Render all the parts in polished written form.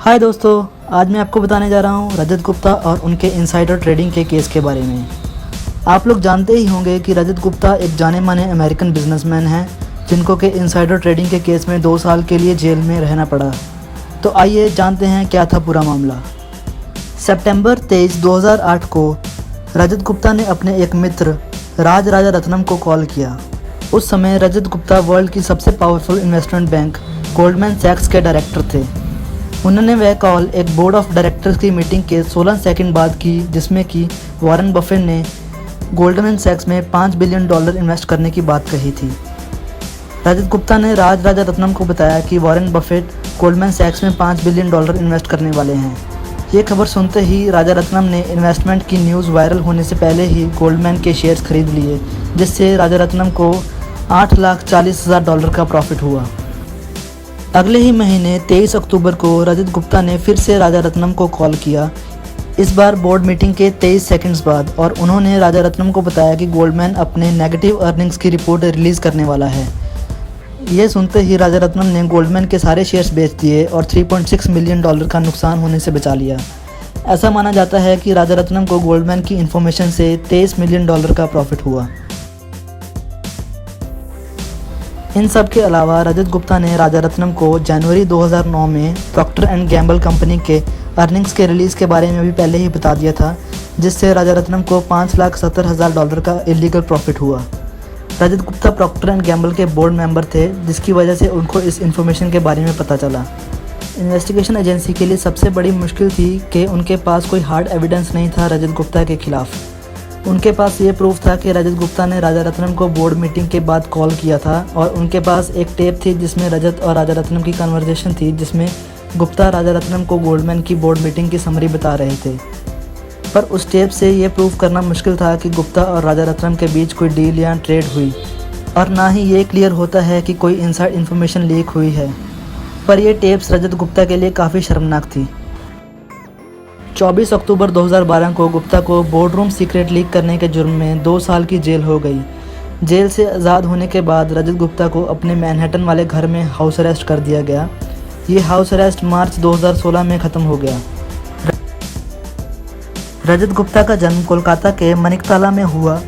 हाय दोस्तों, आज मैं आपको बताने जा रहा हूँ रजत गुप्ता और उनके इनसाइडर ट्रेडिंग के केस के बारे में। आप लोग जानते ही होंगे कि रजत गुप्ता एक जाने माने अमेरिकन बिजनेसमैन हैं जिनको के इनसाइडर ट्रेडिंग के केस में 2 साल के लिए जेल में रहना पड़ा। तो आइए जानते हैं क्या था पूरा मामला। सितंबर 23, 2008 को रजत गुप्ता ने अपने एक मित्र राज राजारत्नम को कॉल किया। उस समय रजत गुप्ता वर्ल्ड की सबसे पावरफुल इन्वेस्टमेंट बैंक गोल्डमैन सैक्स के डायरेक्टर थे। उन्होंने वह कॉल एक बोर्ड ऑफ डायरेक्टर्स की मीटिंग के 16 सेकंड बाद की, जिसमें कि वॉरेन बफेट ने गोल्डमैन सैक्स में $5 बिलियन इन्वेस्ट करने की बात कही थी। रजत गुप्ता ने राज राजारत्नम को बताया कि वॉरेन बफेट गोल्डमैन सैक्स में $5 बिलियन इन्वेस्ट करने वाले हैं। ये खबर सुनते ही राजारत्नम ने इन्वेस्टमेंट की न्यूज़ वायरल होने से पहले ही गोल्डमैन के शेयर्स खरीद लिए, जिससे राजारत्नम को $8,40,000 का प्रॉफिट हुआ। अगले ही महीने 23 अक्टूबर को रजत गुप्ता ने फिर से राजारत्नम को कॉल किया, इस बार बोर्ड मीटिंग के 23 सेकंड्स बाद, और उन्होंने राजारत्नम को बताया कि गोल्डमैन अपने नेगेटिव अर्निंग्स की रिपोर्ट रिलीज़ करने वाला है। ये सुनते ही राजारत्नम ने गोल्डमैन के सारे शेयर्स बेच दिए और $3.6 मिलियन का नुकसान होने से बचा लिया। ऐसा माना जाता है कि राजारत्नम को गोल्डमैन की इन्फॉर्मेशन से $23 मिलियन का प्रॉफिट हुआ। इन सब के अलावा रजत गुप्ता ने राजारत्नम को जनवरी 2009 में प्रॉक्टर एंड गैम्बल कंपनी के अर्निंग्स के रिलीज़ के बारे में भी पहले ही बता दिया था, जिससे राजारत्नम को $5,70,000 का इलीगल प्रॉफिट हुआ। रजत गुप्ता प्रॉक्टर एंड गैम्बल के बोर्ड मेंबर थे, जिसकी वजह से उनको इस इन्फॉर्मेशन के बारे में पता चला। इन्वेस्टिगेशन एजेंसी के लिए सबसे बड़ी मुश्किल थी कि उनके पास कोई हार्ड एविडेंस नहीं था रजत गुप्ता के खिलाफ। उनके पास ये प्रूफ था कि रजत गुप्ता ने राजारत्नम को बोर्ड मीटिंग के बाद कॉल किया था, और उनके पास एक टेप थी जिसमें रजत और राजारत्नम की कन्वर्सेशन थी, जिसमें गुप्ता राजारत्नम को गोल्डमैन की बोर्ड मीटिंग की समरी बता रहे थे। पर उस टेप से ये प्रूफ करना मुश्किल था कि गुप्ता और राजारत्नम के बीच कोई डील या ट्रेड हुई, और ना ही ये क्लियर होता है कि कोई इनसाइड इन्फॉर्मेशन लीक हुई है। पर यह टेप्स रजत गुप्ता के लिए काफ़ी शर्मनाक थी। 24 अक्टूबर 2012 को गुप्ता को बोर्डरूम सीक्रेट लीक करने के जुर्म में 2 साल की जेल हो गई। जेल से आज़ाद होने के बाद रजत गुप्ता को अपने मैनहट्टन वाले घर में हाउस अरेस्ट कर दिया गया। ये हाउस अरेस्ट मार्च 2016 में ख़त्म हो गया। रजत गुप्ता का जन्म कोलकाता के मनिकतला में हुआ।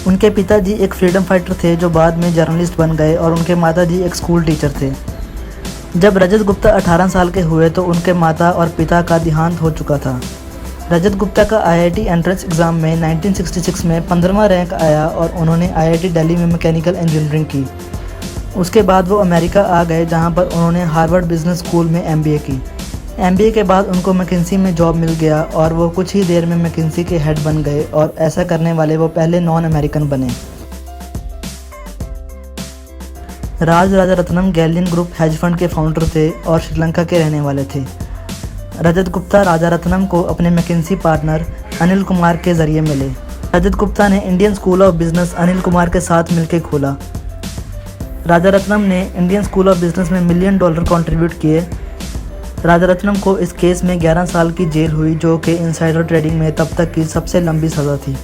उनके पिताजी एक फ्रीडम फाइटर थे जो बाद में जर्नलिस्ट बन गए, और उनके माताजी एक स्कूल टीचर थे। जब रजत गुप्ता 18 साल के हुए तो उनके माता और पिता का देहांत हो चुका था। रजत गुप्ता का IIT एंट्रेंस एग्ज़ाम में 1966 में 15वां रैंक आया, और उन्होंने IIT दिल्ली में मैकेनिकल इंजीनियरिंग की। उसके बाद वो अमेरिका आ गए, जहां पर उन्होंने हार्वर्ड बिजनेस स्कूल में MBA की। MBA के बाद उनको मैकिन्सी में जॉब मिल गया, और वो कुछ ही देर में मैकिन्सी के हेड बन गए, और ऐसा करने वाले वो पहले नॉन अमेरिकन बने। Raj Rajaratnam Galleon group hedge fund के फाउंडर थे और श्रीलंका के रहने वाले थे। रजत गुप्ता राजारत्नम को अपने मैकिन्सी पार्टनर अनिल कुमार के ज़रिए मिले। रजत गुप्ता ने Indian school of business Anil Kumar के साथ मिलकर खोला। राजारत्नम ने इंडियन स्कूल ऑफ बिजनेस में $1 मिलियन कंट्रीब्यूट किए। राजारत्नम को इस केस में 11 साल की जेल हुई, जो कि इनसाइडर ट्रेडिंग में तब तक की सबसे लंबी सज़ा थी।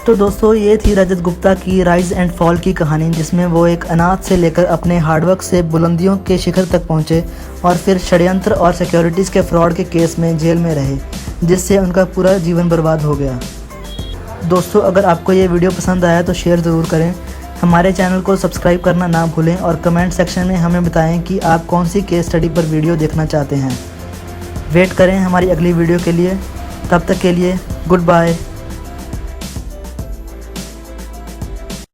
तो दोस्तों, ये थी रजत गुप्ता की राइज एंड फॉल की कहानी, जिसमें वो एक अनाथ से लेकर अपने हार्डवर्क से बुलंदियों के शिखर तक पहुँचे, और फिर षड्यंत्र और सिक्योरिटीज़ के फ्रॉड के केस में जेल में रहे, जिससे उनका पूरा जीवन बर्बाद हो गया। दोस्तों, अगर आपको ये वीडियो पसंद आया तो शेयर ज़रूर करें। हमारे चैनल को सब्सक्राइब करना ना भूलें, और कमेंट सेक्शन में हमें बताएं कि आप कौन सी केस स्टडी पर वीडियो देखना चाहते हैं। वेट करें हमारी अगली वीडियो के लिए। तब तक के लिए गुड बाय।